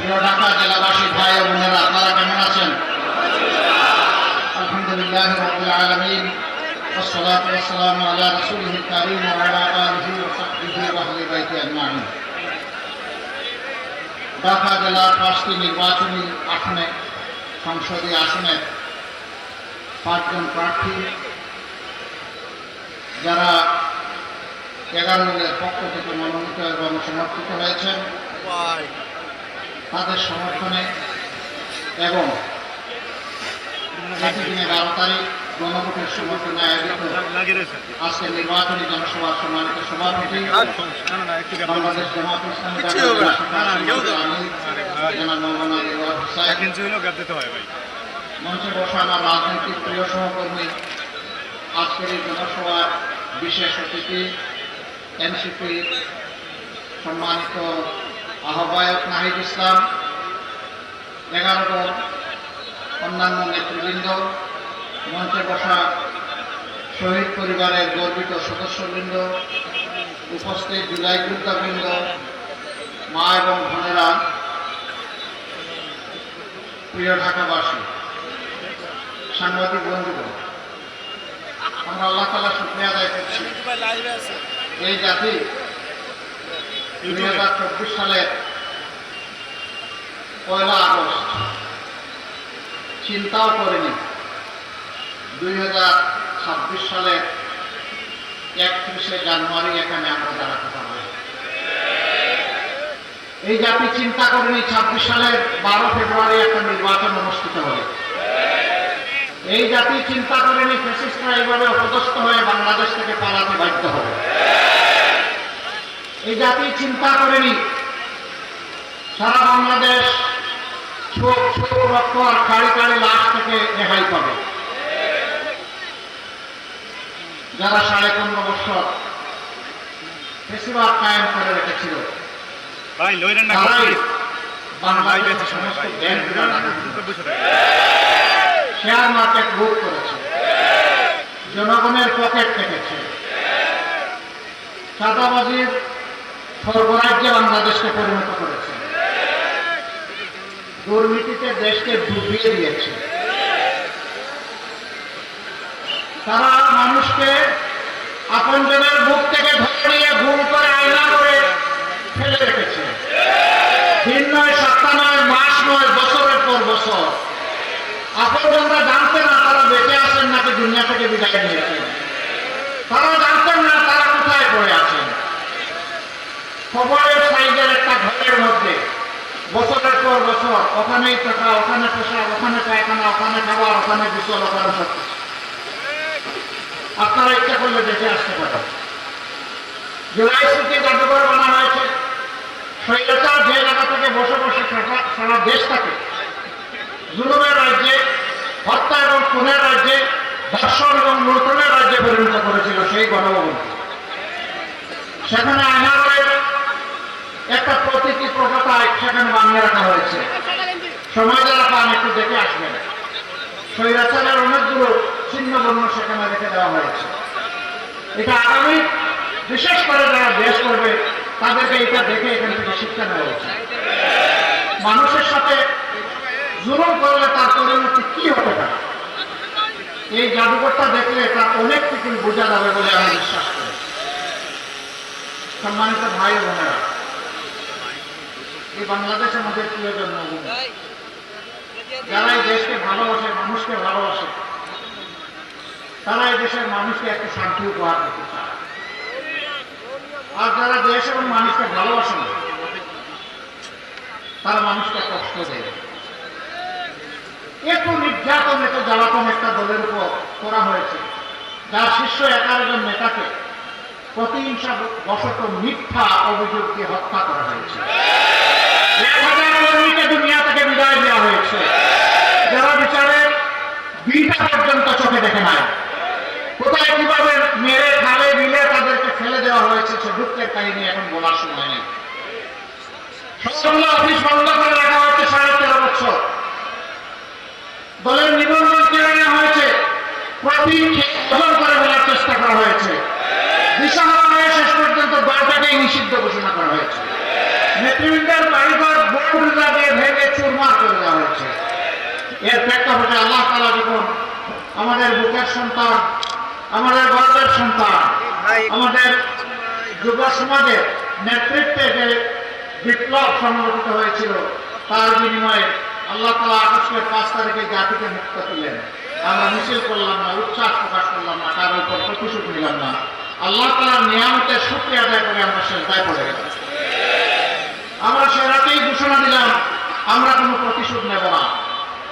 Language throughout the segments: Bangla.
প্রিয় ঢাকা জেলাবাসী ভাই ও বোনেরা, আপনারা কেমন আছেন? আলহামদুলিল্লাহ রাব্বিল আলামিন, والصلاة والسلام على رسوله الكريم وعلى آله وصحبه وأهل بيته أجمعين। ঢাকা জেলার 5টি নির্বাচনী আসনে, সংসদীয় আসনে 5 জন প্রার্থী যারা 11 দলের পক্ষ থেকে মনোনীত এবং সমর্থিত হয়েছেন, তাদের সমর্থনে এবং প্রতিদিনে 12 তারিখ গণভোটের সমর্থনে আয়োজিত আজকে নির্বাচনী জনসভার সম্মানিত সভাপতি বাংলাদেশ জামাত ইসলামী মঞ্চে বসা আমার রাজনৈতিক প্রিয় সহকর্মী, আজকের এই জনসভার বিশেষ অতিথি এনসিপি সম্মানিত আহ্বায়ক নাহিদ ইসলাম, 11 দল অন্যান্য নেতৃবৃন্দ, মঞ্চে বসা শহীদ পরিবারের গর্বিত সদস্যবৃন্দ, উপস্থিত জুলাই যোদ্ধাবৃন্দ, মা এবং বোনেরা, প্রিয় ঢাকাবাসী, সাংবাদিক বন্ধুগণ, আমরা আল্লাহ তাআলা শুকরিয়া আদায় করছি। এই জাতি 2024 সালের 1 আগস্ট চিন্তাও করেনি 2026 সালের 31শে জানুয়ারি এখানে আমরা দাঁড়াতে পারব। এই জাতি চিন্তা করেনি 26 সালের 12 ফেব্রুয়ারি একটা নির্বাচন অনুষ্ঠিত হবে। এই জাতি চিন্তা করেনি ফ্যাসিস্টরা এইভাবে অপদস্থ হয়ে বাংলাদেশ থেকে পালাতে বাধ্য হবে। এই জাতি চিন্তা করেনি সারা বাংলাদেশ ছোট রক্ত আর কাড়ি কাড়ি লাশ থেকে রেহাই পাবে। যারা 15.5 বছর ফেসিবাদ কায়েম করে রেখেছিল, বাংলাদেশের সমস্ত শেয়ার মার্কেট লুট করেছে, জনগণের পকেট কেটেছে, চাঁদাবাজির সর্বরাজ্যে বাংলাদেশকে পরিণত করেছে, দুর্নীতিতে দেশকে ডুবিয়ে দিয়েছে। তারা মানুষকে আপনজনের বুক থেকে ধরে নিয়ে গুম করে আয়না করে ফেলে রেখেছে। দিন নয়, সপ্তাহ নয়, মাস নয়, বছরের পর বছর আপনজনরা জানতেন না তারা বেঁচে আছেন নাকি দুনিয়া থেকে বিদায় নিয়েছেন। তারা জানতেন না তারা কোথায় পড়ে আছেন। খবরের সাইজের একটা ঘরের মধ্যে বছরের পর বছর ওখানেই টাকা, ওখানে পেশা, ওখানে পায়খানা, ওখানে খাবার, ওখানে বিচল, ওখানে সব কিছু। আপনারা ইচ্ছা করলে দেখে আসতে পারেন। জুলাই স্মৃতি জাদুঘর বানানো হয়েছে। স্বৈরাচার যে জায়গা থেকে বসে বসে সারা দেশটাকে জুলুমের রাজ্যে, হত্যা এবং খুনের রাজ্যে, ধর্ষণ এবং লুণ্ঠনের রাজ্যে পরিণত করেছিল সেই গণভবন। সেখানে আয়নাগরের একটা প্রতীকী প্রকৃতায় সেখানে বানিয়ে রাখা হয়েছে। সময় যারা পান একটু দেখে আসবেন। স্বৈরাচারের অনেকগুলো চিহ্নবর্ণ সেখানে রেখে দেওয়া হয়েছে। এটা আগামী বিশেষ করে যারা দেশ করবে তাদেরকে এটা দেখে এখান থেকে শিক্ষা নেওয়া উচিত। মানুষের সাথে জুলুম করলে তার পরিণতি কি হতে পারে, এই জাদুঘরটা দেখলে তার অনেক কিছু বোঝা যাবে বলে আমি বিশ্বাস করি। সম্মানিত ভাই বোনেরা, এই বাংলাদেশের মধ্যে প্রিয় জন্মভূমি, যারা এই দেশকে ভালোবাসে, মানুষকে ভালোবাসে, তারা এই দেশের মানুষকে একটু শান্তি উপহার দিতে চায়। আর যারা দেশ এবং মানুষকে ভালোবাসে না, তারা মানুষকে কষ্ট দেয়। এত নির্যাতন, এত জ্বালাতন একটা দলের উপর করা হয়েছে, যার শীর্ষ 11 জন নেতাকে প্রতিহিংসা বশত মিথ্যা অভিযোগ দিয়ে হত্যা করা হয়েছে। 1000 কর্মীকে দুনিয়া থেকে বিদায় দেওয়া হয়েছে, যারা বিচারের বিটা পর্যন্ত চোখে দেখে নাই। কোথায় কিভাবে মেরে খালে বিলে তাদেরকে ফেলে দেওয়া হয়েছে সে দুঃখের কাহিনী এখন বলার সময় নেই। অফিস বন্ধ করে রাখা হয়েছে 13.5 বছর। দলের নিবন্ধন কেড়ে নেওয়া হয়েছে, প্রতীক ওজন করে ফেলার চেষ্টা করা হয়েছে। দিশাহারা হয়ে শেষ পর্যন্ত দলটাকেই নিষিদ্ধ ঘোষণা করা হয়েছে। নেতৃবৃন্দের বাড়িঘর বোর্ড হবে যে আল্লাহ তাআলা যখন আমাদের বুকের সন্তান, আমাদের গর্বের সন্তান, আমাদের যুব সমাজের নেতৃত্বে যে বিপ্লব সংগঠিত হয়েছিল তার বিনিময়ে আল্লাহ তাআলা আগস্টের 5 তারিখে জাতিকে মুক্ত করলেন। আমরা মিছিল করলাম না, উচ্ছ্বাস প্রকাশ করলাম না, কারোর উপর প্রতিশোধ নিলাম না, আল্লাহ তাআলার নিয়ামতের শুকরিয়া আদায় করে আমরা সেজদায় পড়ে গেলাম। আমরা সে রাতেই ঘোষণা দিলাম আমরা কোনো প্রতিশোধ নেব না,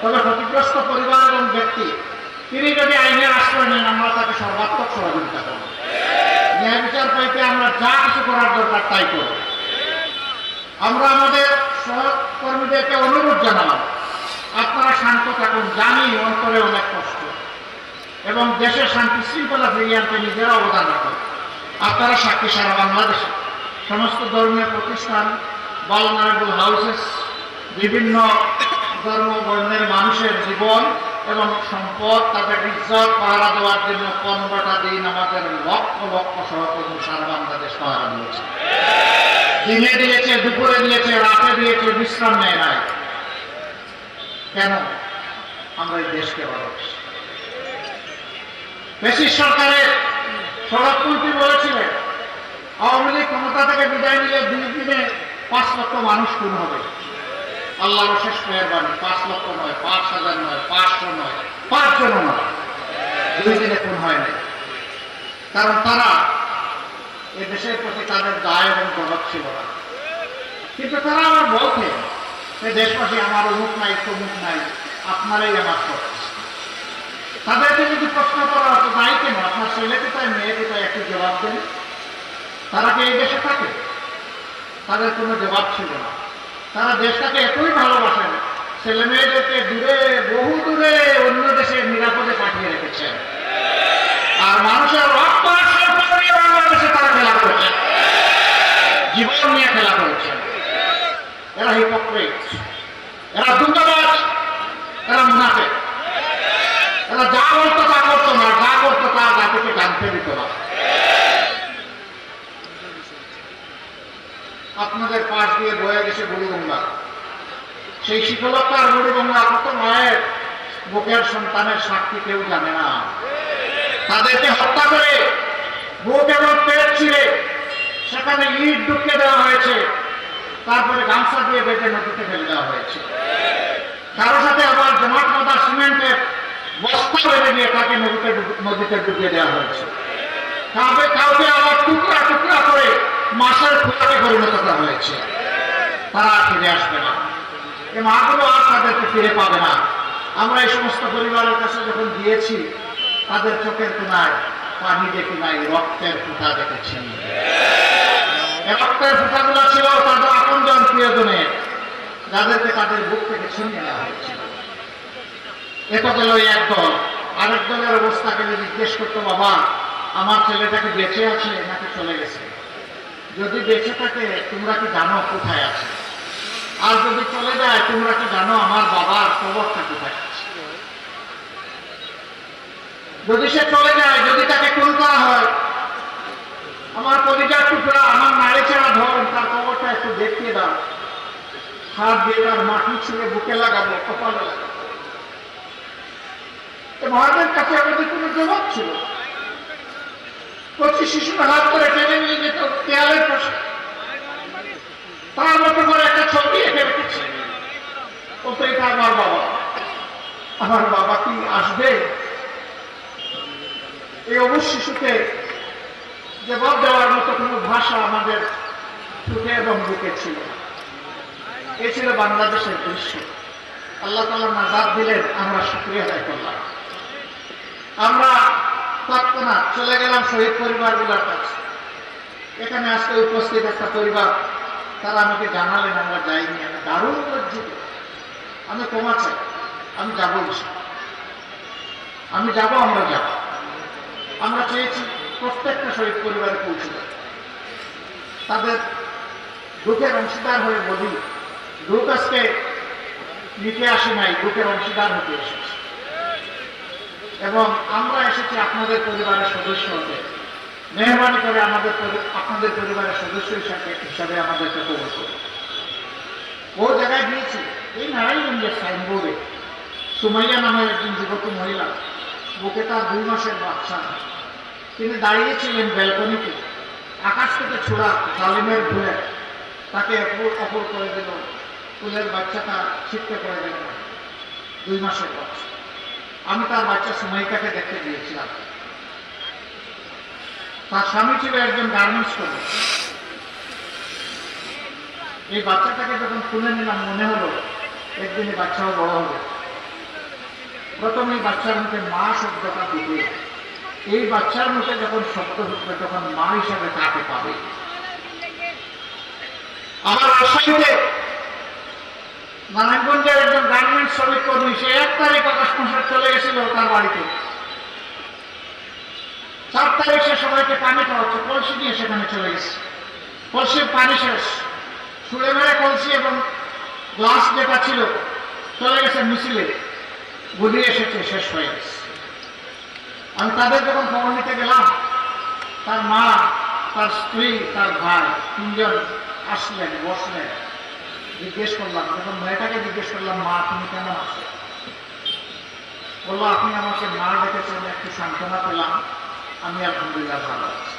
তবে ক্ষতিগ্রস্ত পরিবার এবং ব্যক্তি তিনি যদি আইনের আশ্রয় নেন আমরা তাকে সর্বাত্মক সহযোগিতা করব। ন্যায় বিচার পাইতে আমরা যা কিছু করার দরকার তাই করব। আমরা আমাদের সহকর্মীদেরকে অনুরোধ জানালাম আপনারা শান্ত থাকুন, জানি অন্তরে অনেক কষ্ট এবং দেশের শান্তি শৃঙ্খলা ফিরিয়ে আনতে নিজেরা অবদান রাখুন। আপনারা সাক্ষী সারা বাংলাদেশে সমস্ত ধর্মীয় প্রতিষ্ঠান, ভালনারেবল হাউসেস, বিভিন্ন ধর্ম বর্ণের মানুষের জীবন এবং সম্পদ, তাদের ইজ্জত পাহারা দেওয়ার জন্য 15টা দিন আমাদের লক্ষ লক্ষ সহকর্মী সারা বাংলাদেশ পাহারা দিয়েছে। দিনে দিয়েছে, দুপুরে দিয়েছে, রাতে দিয়েছে, বিশ্রাম নেয় নাই। কেন? আমরা এই দেশকে ভালোবাসি। ব্রিটিশ সরকারের সড়কমন্ত্রী বলেছিলেন আওয়ামী লীগ ক্ষমতা থেকে বিদায় নিলে 2 দিনে 5 লক্ষ মানুষ খুন হবে। আল্লাহর শেষ মেহেরবানি, 5 লক্ষ নয়, 5,000 নয়, 500 নয়, 5 জন নয়, 2 দিনে খুন হয় নাই। কারণ তারা এ দেশের প্রতি তাদের দায় এবং গৌরব ছিল না। কিন্তু তারা আমার বলতে দেশবাসী আমার অমুক নাই, তমুক নাই, আপনারাই আমার সব। তাদেরকে যদি প্রশ্ন করা হতো দায়ী কেন, আপনার ছেলে কোথায়, মেয়ে কোথায়, একটু জবাব দেন। তারা কি এই দেশে থাকে? তাদের কোনো জবাব ছিল না। তারা দেশটাকে এতই ভালোবাসেন, ছেলে মেয়েদেরকে দূরে, বহু দূরে অন্য দেশে নিরাপদে পাঠিয়ে রেখেছেন। আর মানুষের রক্ত নিয়ে বাংলাদেশে তারা খেলা করেছেন, জীবন নিয়ে খেলা করেছেন। এরা হিপোক্রেট, এরা দুর্নীতিবাজ, এরা মুনাফিক। এরা যা বলতো তা করতো না, যা করতো তা জাতিকে জানতে দিত না। আপনাদের পাশ দিয়ে বয়ে গেছে বুড়িগঙ্গা। সেই শীতলতার বুড়িগঙ্গা কত মায়ের বুকের সন্তানের সাক্ষী কেউ জানে না। তাদেরকে হত্যা করে বুক এবং পেট ছিঁড়ে সেখানে ইট ঢুকিয়ে দেওয়া হয়েছে, তারপরে গামছা দিয়ে বেঁধে নদীতে ফেলে দেওয়া হয়েছে। কারো সাথে আবার জমাট বাঁধা সিমেন্টের বস্তা বেঁধে দিয়ে তাকে নদীতে ডুবিয়ে দেওয়া হয়েছে। কাউকে আবার টুকরা টুকরা করে মাছের খোলাকে পরিণত করা হয়েছে। তারা ফিরে আসবে না, এই মাগুলো আর তাদেরকে ফিরে পাবে না। আমরা এই সমস্ত পরিবারের কাছে যখন গিয়েছি তাদের চোখের কোনায় পানি দেখি নাই, রক্তের ফোঁটা দেখেছি। রক্তের ফোঁটাগুলো ছিল তাদের আপনজন প্রিয়জনের, যাদেরকে তাদের বুক থেকে ছিনিয়ে নেওয়া হয়েছিল। এত গেল এক দল। আরেক দলের অবস্থাকে যদি জিজ্ঞেস করতো বাবা আমার ছেলেটাকে বেঁচে আছে নাকি চলে গেছে, যদি বেঁচে থাকে তোমরা কি জানো কোথায় আছে, আর যদি চলে যায় তোমরা কি জানো আমার বাবার কবরটা কোথায় আছে। যদি সে চলে যায়, যদি তাকে খুন করা হয়, আমার কলিজার টুকরা, আমার নাড়ি ছাড়া ধন, তার কবরটা একটু দেখিয়ে দাও, হাত দিয়ে তার মাটি ছিঁড়ে বুকে লাগাবো, কপালে লাগাবো। মহাদের কাছে আমাদের কোনো জবাব ছিল। 25 শিশুরা হাত করে টেনে নিয়ে যেত দেয়ালের পাশে, তার মতো করে একটা ছবি এঁকে রেখেছে, ও তো এটা আমার বাবা। আমার বাবা কি আসবে? এই অবুঝ শিশুকে জবাব দেওয়ার মতো কোনো ভাষা আমাদের চোখে এবং বুকে ছিল না। এই ছিল বাংলাদেশের দৃশ্য। আল্লাহ তাআলা নাজাত দিলেন, আমরা শুকরিয়া আদায় করলাম। আমরা তৎক্ষণাৎ চলে গেলাম শহীদ পরিবারগুলোর কাছে। এখানে আজকে উপস্থিত একটা পরিবার, তারা আমাকে জানালেন আমরা যাইনি। আমি দারুণ লজ্জিত, আমি ক্ষমা চাই, আমি যাবো, আমি যাবো, আমরা যাব। আমরা চেয়েছি প্রত্যেকটা শহীদ পরিবারে পৌঁছে যাবে, তাদের দুঃখের অংশীদার হয়ে বলি, দুঃখ আজকে নিতে আসে নাই, দুঃখের অংশীদার হতে এসেছে। এবং আমরা এসেছি আপনাদের পরিবারের সদস্য হতে। মেহরবানি করে আপনাদের পরিবারের সদস্য হিসাবে আমাদেরকে কবুল করুন। ও জায়গায় গিয়েছি, এই নারায়ণগঞ্জের সাইনবোর্ডে সুমাইয়া নামে একজন যুবতী মহিলা, বুকে তার 2 মাসের বাচ্চা। তিনি দাঁড়িয়েছিলেন ব্যালকনিতে, আকাশ থেকে ছোড়া জালিমের ভুলে তাকে অপর করে দিল, ফুলের বাচ্চাটা ছিটকে করে দিল, 2 মাসের বাচ্চা। আমি তার বাচ্চা সুমাইয়াকে দেখতে গিয়েছিলাম। তার স্বামী ছিল একজন গার্মেন্টস কর্মী। এই বাচ্চাটাকে যখন তুলে নিলাম মনে হলো একদিন বাচ্চাও বড় হবে। প্রথমে বাচ্চার মুখে মা শব্দটা দিবে, এই বাচ্চার মুখে যখন শব্দ ঢুকবে তখন মা হিসাবে তাকে পাবে। আমার রাজশাহীতে নারায়ণগঞ্জের একজন গার্মেন্টস শ্রমিক কর্মী, সে 1 তারিখ আগস্ট মাসে চলে গেছিল তার বাড়িতে। 4 তারিখ সে সবাইকে পানি খাওয়াচ্ছে, কলসি নিয়ে সেখানে চলে গেছে। কলসির পানি শেষ, ছুঁড়ে মেরে কলসি এবং গ্লাস যেটা ছিল চলে গেছে মিছিলে, গুলিয়ে এসেছে, শেষ হয়ে গেছে। আমি তাদের যখন খবর নিতে গেলাম, তার মা, তার স্ত্রী, তার ভাই 3 জন আসলেন, বসলেন। জিজ্ঞেস করলাম, যখন মেয়েটাকে জিজ্ঞেস করলাম, মা তুমি কেমন আছো? বললো, আপনি আমাকে মা ডেকেছেন, একটু সান্ত্বনা পেলাম, আমি আলহামদুলিল্লাহ ভালো আছি।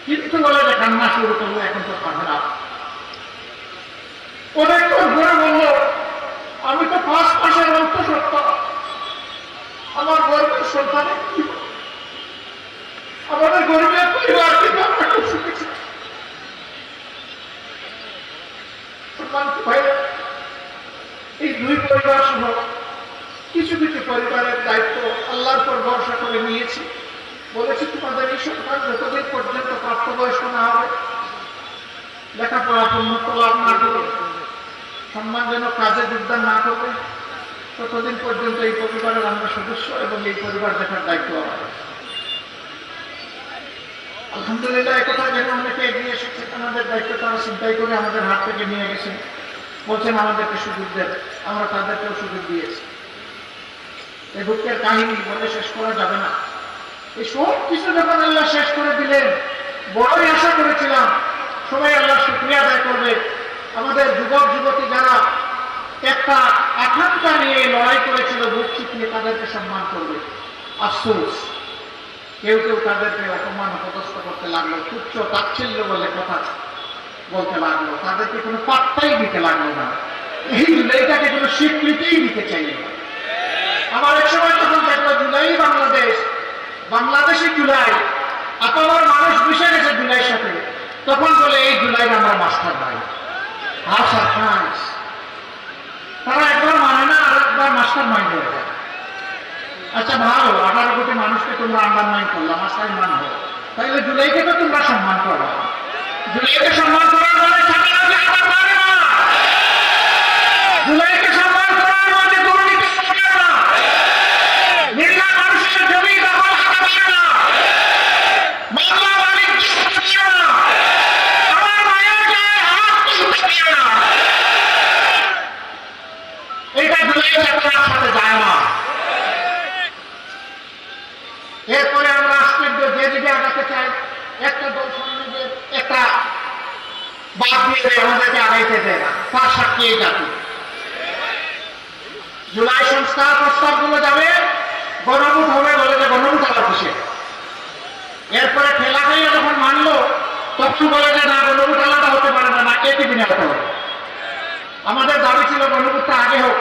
কিন্তু বলে যে কান্না শুরু করলো, এখন তো পাবে না। অনেকক্ষণ ধরে বললো, আমি তো 5 মাসের অন্তঃসত্ত্বা, আমার গর্বের সন্তানে কি, আমাদের গরিবের পরিবার কিন্তু আমরা খুব শিখেছি। এই 2 পরিবার সহ কিছু কিছু পরিবারের দায়িত্ব আল্লাহর পর ভরসা করে নিয়েছি। বলেছি, তোমাদের এই সন্তান যতদিন পর্যন্ত প্রাপ্তবয়স্ক না হবে, লেখাপড়া উন্নত লাভ না করবে, সম্মানজনক কাজে যোগদান না করবে, ততদিন পর্যন্ত এই পরিবারের আমরা সদস্য এবং এই পরিবার দেখার দায়িত্ব আমাদের। আলহামদুলিল্লাহ, একথা যেন অনেকে এগিয়ে এসেছে, আমাদের দায়িত্ব তারা চিন্তাই করে আমাদের হাত থেকে নিয়ে গেছেন, বলছেন আমাদেরকে সুযোগ দেন, আমরা তাদেরকেও সুযোগ দিয়েছি। এই দুঃখের কাহিনী বলে শেষ করা যাবে না। এই সব কিছু যখন আল্লাহ শেষ করে দিলেন, বড়ই আশা করেছিলাম সবাই আল্লাহ শুকরিয়া আদায় করবে। আমাদের যুবক যুবতী যারা একটা আকাঙ্ক্ষা নিয়ে লড়াই করেছিল, বুক চিপিয়ে, তাদেরকে সম্মান করবে। আফসোস, কেউ কেউ তাদেরকে অপমান অপদস্থ করতে লাগলো, তুচ্ছ তাচ্ছিল্য বলে কথা বলতে লাগলো, তাদেরকে কোনো পাত্তাই দিতে লাগলো না, এইটাকে কোনো স্বীকৃতিই দিতে চাইল না। আমার এক সময় তখন দেখলো জুলাই বাংলাদেশে জুলাই, আপনার মানুষ মিশে গেছে জুলাইয়ের সাথে, তখন বলে এই জুলাই আমরা মাস্টার ভাই। আর সারপ্রাইজ, তারা একবার মানে না, আর একবার মাস্টার মাইন্ড হয়ে যায়। আচ্ছা ভালো, 18 কোটি মানুষকে তোমরা আন্ডারমাইন্ড করলাম, মাস্টার মানবো, তাইলে জুলাইকে তো তোমরা সম্মান করো। জুলাইকে সম্মান করার মানে জুলাইকে সম্মান করার মানে দুর্নীতি না, নির্লা মানুষের জমি দখল হাতে না, বাংলা বাণিজ্য না, আমার মায়ের গায়ে হাত তুলতে না, এটা জুলাই চেতনার সাথে যায় না। এরপরে আমরা আজকের যেদিকে আগাতে চাই, একটা দল সৈনিকের একটা বাদ দিয়ে আমাদেরকে আগাইতে দেয় না, তার সাক্ষী এই জাতি। জুলাই সংস্কার প্রস্তাব গুলো যাবে, গণভোট হবে, বলে যে গণভোট আবার কিসে। এরপরে ঠেলা খাইয়ে যখন মানলো, তখন বলে যে না, গণভোট আলাদা হতে পারে না, একই দিনে হতে হবে। আমাদের দাবি ছিল গণভোটটা আগে হোক,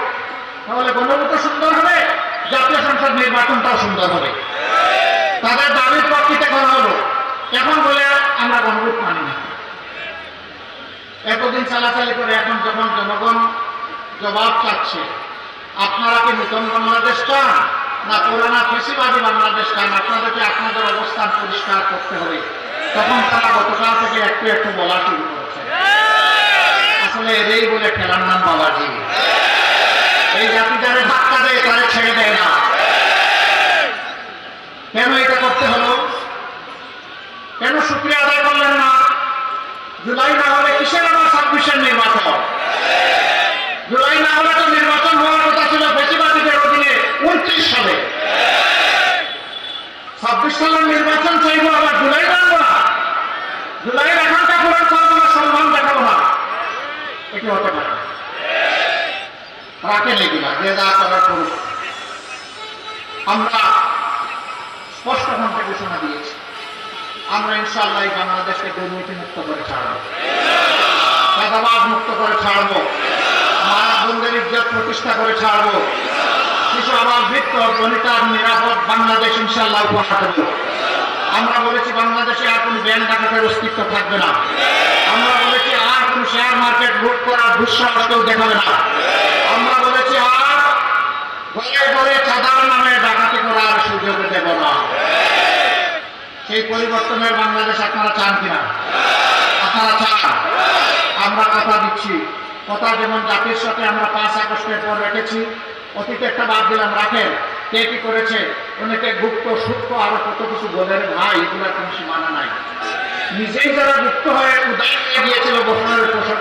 তাহলে গণভোটও সুন্দর হবে, জাতীয় সংসদ নির্বাচনটাও সুন্দর হবে। তাদের দাবির প্রেক্ষিতে করা হলো, এখন বলে আমরা গণভোট মানি না। এতদিন চালাচালি করে এখন যখন জনগণ জবাব চাচ্ছে, আপনারা কি নতুন বাংলাদেশ চান না পুরানা ফেসিবাদী বাংলাদেশ চান, আপনাদেরকে আপনাদের অবস্থান পরিষ্কার করতে হবে। তখন তারা গতকাল থেকে একটু একটু বলা শুরু করেছে। আসলে এরই বলে খেলার নাম বাবাজি। এই জাতি যারা ধাক্কা দেয় তারা ছেড়ে দেয় না। কেন এটা করতে হলো? কেন শুকরিয়া আদায় করলেন না? জুলাই না হলে কিসের আবার 26-এর নির্বাচন? জুলাই না হলে তো নির্বাচন হওয়ার কথা ছিল ফেসিবাদীদের অধীনে 29 সালে। 26 সালের নির্বাচন চাইব, আবার জুলাই মানবো না, জুলাইয়ের এখানটা পূরণ করবো না, সম্মান দেখাবো না, এটি হতে পারে। রাখেন এগুলা, যে যা করার করুক। আমরা স্পষ্ট কণ্ঠে ঘোষণা দিয়েছি, আমরা ইনশাআল্লাহ এই বাংলাদেশকে দুর্নীতি মুক্ত করে ছাড়ব, চাঁদাবাজ মুক্ত করে ছাড়ব, মা বোনদের ইজ্জত প্রতিষ্ঠা করে ছাড়ব, শিশু আবাস ভিত্ত বনিতার নিরাপদ বাংলাদেশ ইনশাআল্লাহ উপহার দেব। আমরা বলেছি বাংলাদেশে আর কোনো ব্যাংক ডাকাতের অস্তিত্ব থাকবে না। আমরা বলেছি আর কোনো শেয়ার মার্কেট লুট করার দুঃসাহস কেউ দেখাবে না। আমরা বলেছি আর ঘরে ঘরে চাঁদার নামে ডাকাতি করার সুযোগ দেব না। সেই পরিবর্তনের বাংলাদেশ আপনারা চান কিনা? আপনারা চান? আমরা কথা দিচ্ছি, কথা যেমন জাতির সাথে আমরা 5 আগস্টের পর রেখেছি, অতীতে একটা বাদ দিলাম, রাখেন কে কি করেছে, অনেকে গুপ্ত সূক্ষ্ম আরো কত কিছু বলেন, ভাই এগুলার কোনো সীমানা নাই। নিজেই যারা গুপ্ত হয়ে উদায় হয়ে গিয়েছিল বছরের বছর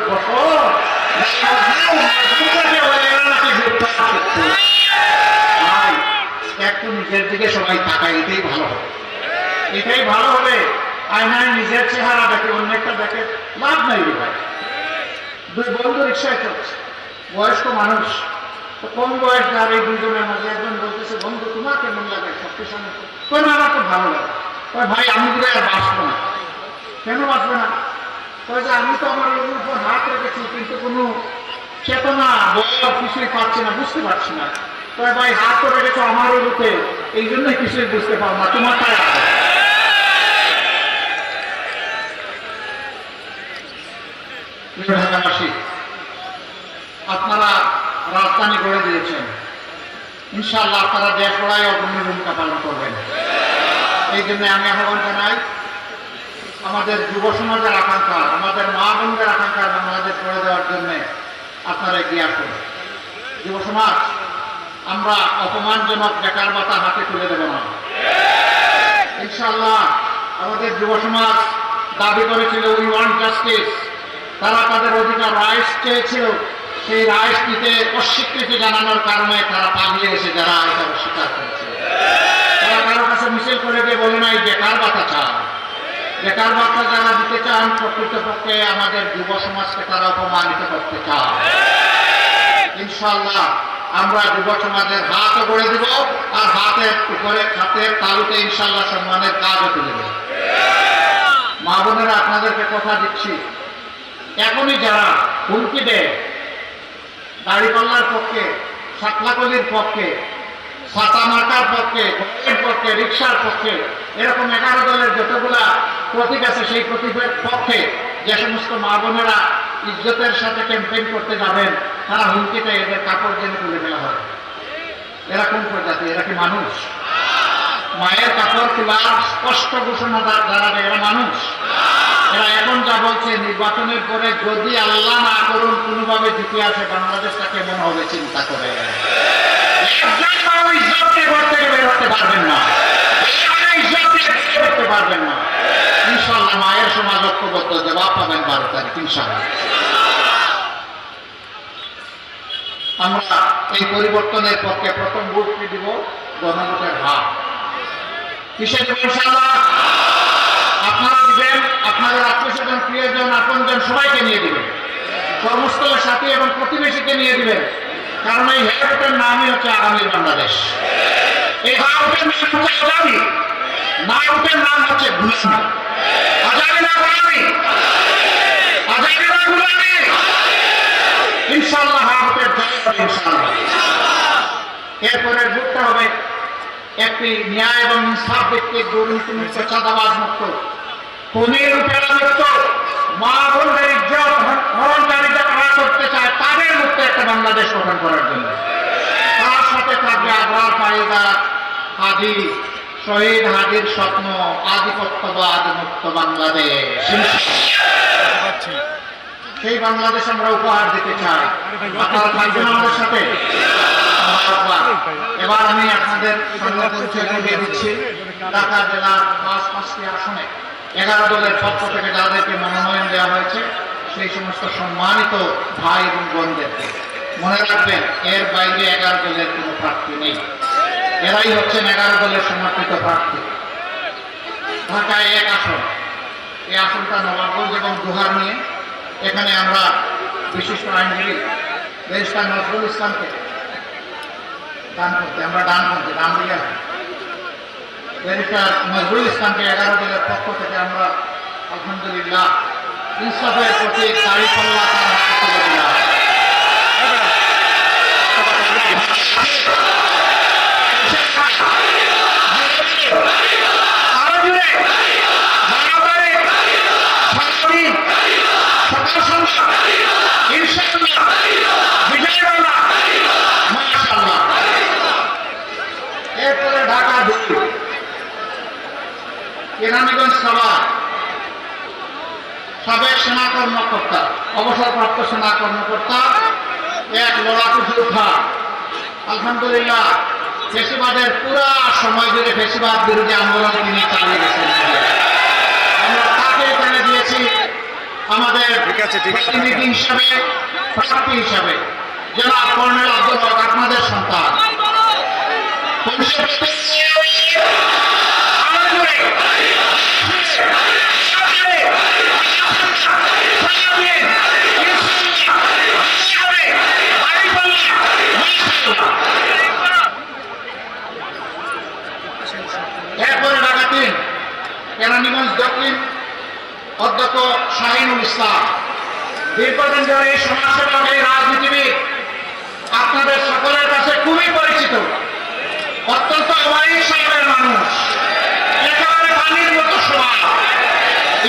একটু নিজের দিকে সবাই তাকায়, এটাই ভালো হবে, এটাই ভালো হবে। আয়নায় নিজের চেহারা দেখে অন্যটা দেখে লাভ নাই রে ভাই। দুই বন্ধু রিক্সায় চলছে, বয়স্ক মানুষ, তো কম বয়স যার এই দুইজনের মাঝে একজন বলতেছে, বন্ধু তোমার কেমন লাগে সবকে সামনে? কেন আমার তো ভালো লাগে। ভাই আমি তো আর বাঁচবো না। কেন বাঁচবে না? যে আমি তো আমার উপর হাত রেখেছি, কিন্তু কোনো চেতনা বল কিছুই পাচ্ছি না, বুঝতে পারছি না। ভাই হাত তো রেখেছো আমার রূপে, এই জন্যই কিছুই বুঝতে পারো না, তোমার তাই আছে। ঢাকাবাসী, আপনারা রাজধানী গড়ে দিয়েছেন, ইনশাআল্লাহ আপনারা দেশ গড়ায় অগ্রণী ভূমিকা পালন করবেন। এই জন্য আমি আহ্বান জানাই, আমাদের যুব সমাজের আকাঙ্ক্ষা, আমাদের মা বোনদের আকাঙ্ক্ষা বাংলাদেশ গড়ে দেওয়ার জন্য আপনারা এগিয়ে আসুন। যুব সমাজ, আমরা অপমানজনক বেকার ভাতা হাতে তুলে দেব না ইনশাআল্লাহ। আমাদের যুব সমাজ দাবি করেছিল উই ওয়ান্ট জাস্টিস, তারা তাদের অধিকার রাইটস চেয়েছিল, সেই রাইটস দিতে অস্বীকৃতি জানানোর কারণে তারা পালিয়ে এসে যারা এটা অস্বীকার করেছে, তারা কারো কাছে মিছিল করে গিয়ে বলে নাই বেকার ভাতা চান। বেকার ভাতা যারা দিতে চান, প্রকৃতপক্ষে আমাদের যুব সমাজকে তারা অপমানিত করতে চান। ইনশাআল্লাহ আমরা যুব সমাজের হাতও গড়ে দিব, আর হাতের উপরে হাতের তালুতে ইনশাআল্লাহ সম্মানের কাজও তুলে দেব। মা বোনেরা, আপনাদেরকে কথা দিচ্ছি, এখনই যারা হুমকি দেয় দাড়িপাল্লার পক্ষে, সাতলাকলির পক্ষে, ছাতা মার্কার পক্ষে, ঘরের পক্ষে, রিক্সার পক্ষে, এরকম 11 দলের যতগুলা প্রতীক আছে, সেই প্রতীকের পক্ষে যে সমস্ত মা বোনেরা ইজ্জতের সাথে ক্যাম্পেইন করতে যাবেন, তারা হুমকিতে এদের কাপড় জেনে তুলে ফেলা হয়। এরা কোন প্রজাতি? এরা কি মানুষ? মায়ের কাপড় তোলার স্পষ্ট ঘোষণা যারা দেয়, এরা মানুষ? এরা এখন যা বলছে, নির্বাচনের পরে যদি আল্লাহ না করুন কোনোভাবে জিতে আসে, বাংলাদেশটা কেমন হবে চিন্তা করে। বের হতে পারবেন না, করতে পারবেন না। ইনশাআল্লাহ মায়ের সমাজ ঐক্যবদ্ধ, জবাব পাবেন 12 তারিখ ইনশাআল্লাহ। আমরা এই পরিবর্তনের পক্ষে প্রথম ভোটটি দিব গণভোটের হাত। কিসে দেব? ইনশাআল্লাহ আপনারা দিবেন, আপনাদের আত্মীয়স্বজন, প্রিয়জন, আপনজন সবাইকে নিয়ে দিবেন, কর্মস্থলের সাথী এবং প্রতিবেশীকে নিয়ে দিবেন। কারণ এই হেয়ারটের নামই হচ্ছে আগামীর বাংলাদেশ। এই হাউটের নাম হচ্ছে আগামী, মাউটের নাম হচ্ছে গুলামি। আজাদি না গুলামি, আজাদি না গুলামি। ইনশাআল্লাহ হাউটের জয় হবে ইনশাআল্লাহ। এরপরে ভোটটা হবে একটি ন্যায় এবং ইনসাফ ভিত্তিক, দুর্নীতি মুক্ত, চাঁদাবাজ মুক্ত, খুনির উপেরা মুক্ত, মা বোনদের ইজ্জত হরণকারী যারা করতে চায় তাদের মুক্ত একটা বাংলাদেশ গঠন করার জন্য। তার সাথে থাকবে আবরার ফায়দা হাদি, শহীদ হাদির স্বপ্ন, আধিপত্যবাদ মুক্ত বাংলাদেশ। সেই বাংলাদেশ আমরা উপহার দিতে চাই। আপনারা থাকবেন আমাদের সাথে। এবার আমি আপনাদের সঙ্গে পরিচয় করিয়ে দিচ্ছি। ঢাকা জেলার 5টি আসনে 11 দলের পক্ষ থেকে যাদেরকে মনোনয়ন দেওয়া হয়েছে, সেই সমস্ত সম্মানিত ভাই এবং বোনদেরকে মনে রাখবেন, এর বাইরে 11 দলের কোনো প্রার্থী নেই। এরাই হচ্ছেন 11 দলের সমর্থিত প্রার্থী। ঢাকায় 1 আসন, এই আসনটা নবাবগঞ্জ এবং দোহার নিয়ে। এখানে আমরা বিশিষ্ট আইনজীবী ব্যারিস্টার নজরুল ইসলামকে দান করতে, আমরা দান করতে দান দিয়ে ব্যারিস্টার নজরুল ইসলামকে 11 দলের পক্ষ থেকে আমরা আলহামদুলিল্লাহ ইনসাফের প্রতি দাঁড়িপাল্লা তার হাতে তুলে দিলাম। আরো জুড়ে মানবতারে সাংবাদিক সকাল সন্ধ্যা ইনশাআল্লাহ বিজয় বাংলা মাশাআল্লাহ। এরপরে ঢাকা 2 কেরানীগঞ্জ সভা সাবেক সেনা কর্মকর্তা, অবসরপ্রাপ্ত সেনা কর্মকর্তা, এক লড়াকু যোদ্ধা, আলহামদুলিল্লাহ ফেসিবাদের পুরা সময় জুড়ে ফেসিবাদ বিরোধী আন্দোলন তিনি চালিয়ে গেছেন। আমরা তাকে এখানে দিয়েছি আমাদের প্রতিনিধি হিসাবে, প্রার্থী হিসাবে জনাব কর্নেল আব্দুল হক, আপনাদের সন্তান। এরপরে ঢাকা 3 কেরানীগঞ্জ দক্ষিণ অধ্যক্ষ শাহিনুল ইসলাম, দীর্ঘদিন ধরে এই সমাজসেবক, এই রাজনীতিবিদ, আপনাদের সকলের কাছে খুবই পরিচিত, অত্যন্ত অমায়িক স্বভাবের মানুষ, একেবারে পানির মতো স্বভাব।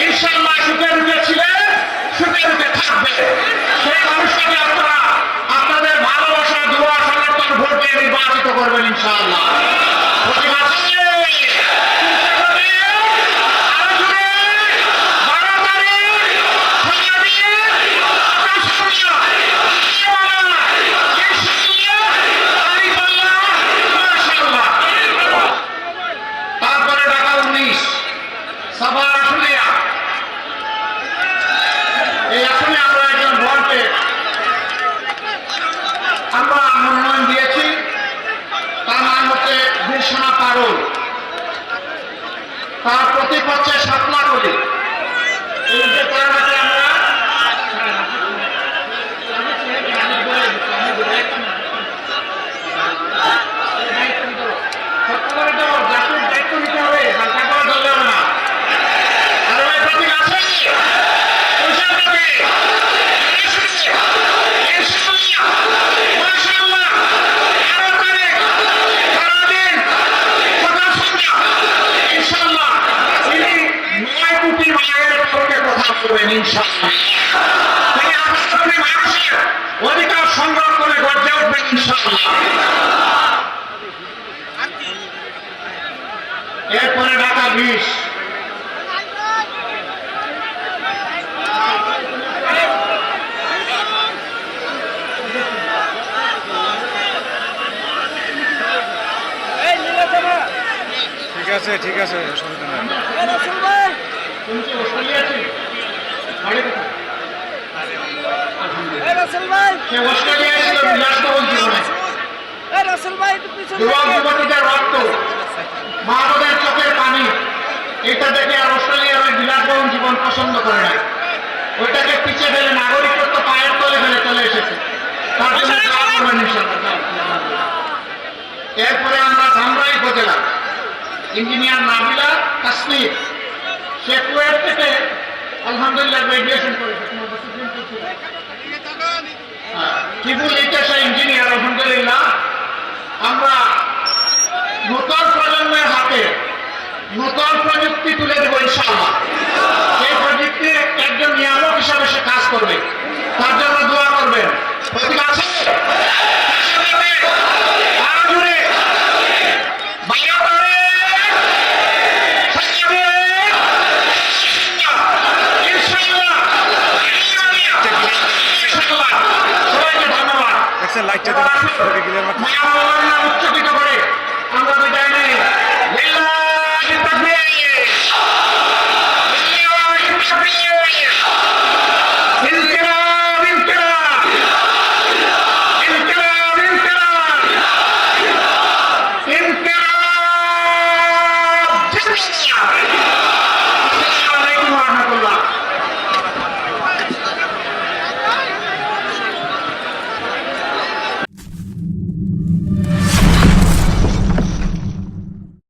ইনশাআল্লাহ সুখে রুখে ছিলেন, সুখে রুখে থাকবে। সেই মানুষটাকে আপনারা আপনাদের ভালোবাসা, দোয়া, সমর্থন, ভোট দিয়ে নির্বাচিত করবেন ইনশাআল্লাহ। তারপরে ঢাকা 19 সভা আশুলিয়া, এই আসনে আমরা একজন ভোটে আমরা মনোনয়ন দিয়েছি, তার নাম হচ্ছে বীরসেনা পারুল, তার প্রতীক হচ্ছে শাপলা কলি। এই যে তার হাতে আমরা জাতির দায়িত্ব নিতে হবে, হালকা করে ধরলে হবে না। আরো এই প্রতীক আছে অধিকার সংগ্রহ করে গর্জে উঠবেন ইনশাআল্লাহ। এরপরে ঢাকা 20 ঠিক আছে অসুবিধা নাই। তুমি কি অস্ট্রেলিয়া ছিল? বাড়ি কোথায়? সে অস্ট্রেলিয়ায় ছিল বিলাসবহুল জীবনে। যুবক যুবতীদের রক্ত, মা বোনের চোখের পানি, এটা দেখে আর অস্ট্রেলিয়ার ওই বিলাসবহুল জীবন পছন্দ করে না। ওইটাকে পিছিয়ে ফেলে নাগরিকত্ব পায়ের তলে ফেলে চলে এসেছে। তার জন্য দোয়া করবেন ইনশাআল্লাহ। এরপরে আমরা ধামরাই উপজেলা ইঞ্জিনিয়ার নাবিলা কাশ্মীর, সে কুয়েত থেকে আলহামদুলিল্লাহ গ্রাজুয়েশন করেছে। ট্রিপল এইচএস ইঞ্জিনিয়ার আলহামদুলিল্লাহ। আমরা নতুন প্রজন্মের হাতে নতুন প্রযুক্তি তুলে দেবো ইনশাআল্লাহ। এই প্রযুক্তির একজন নিয়ামক হিসাবে সে কাজ করবে, তার জন্য দোয়া করবেন। প্রতীক আছে লাইটটা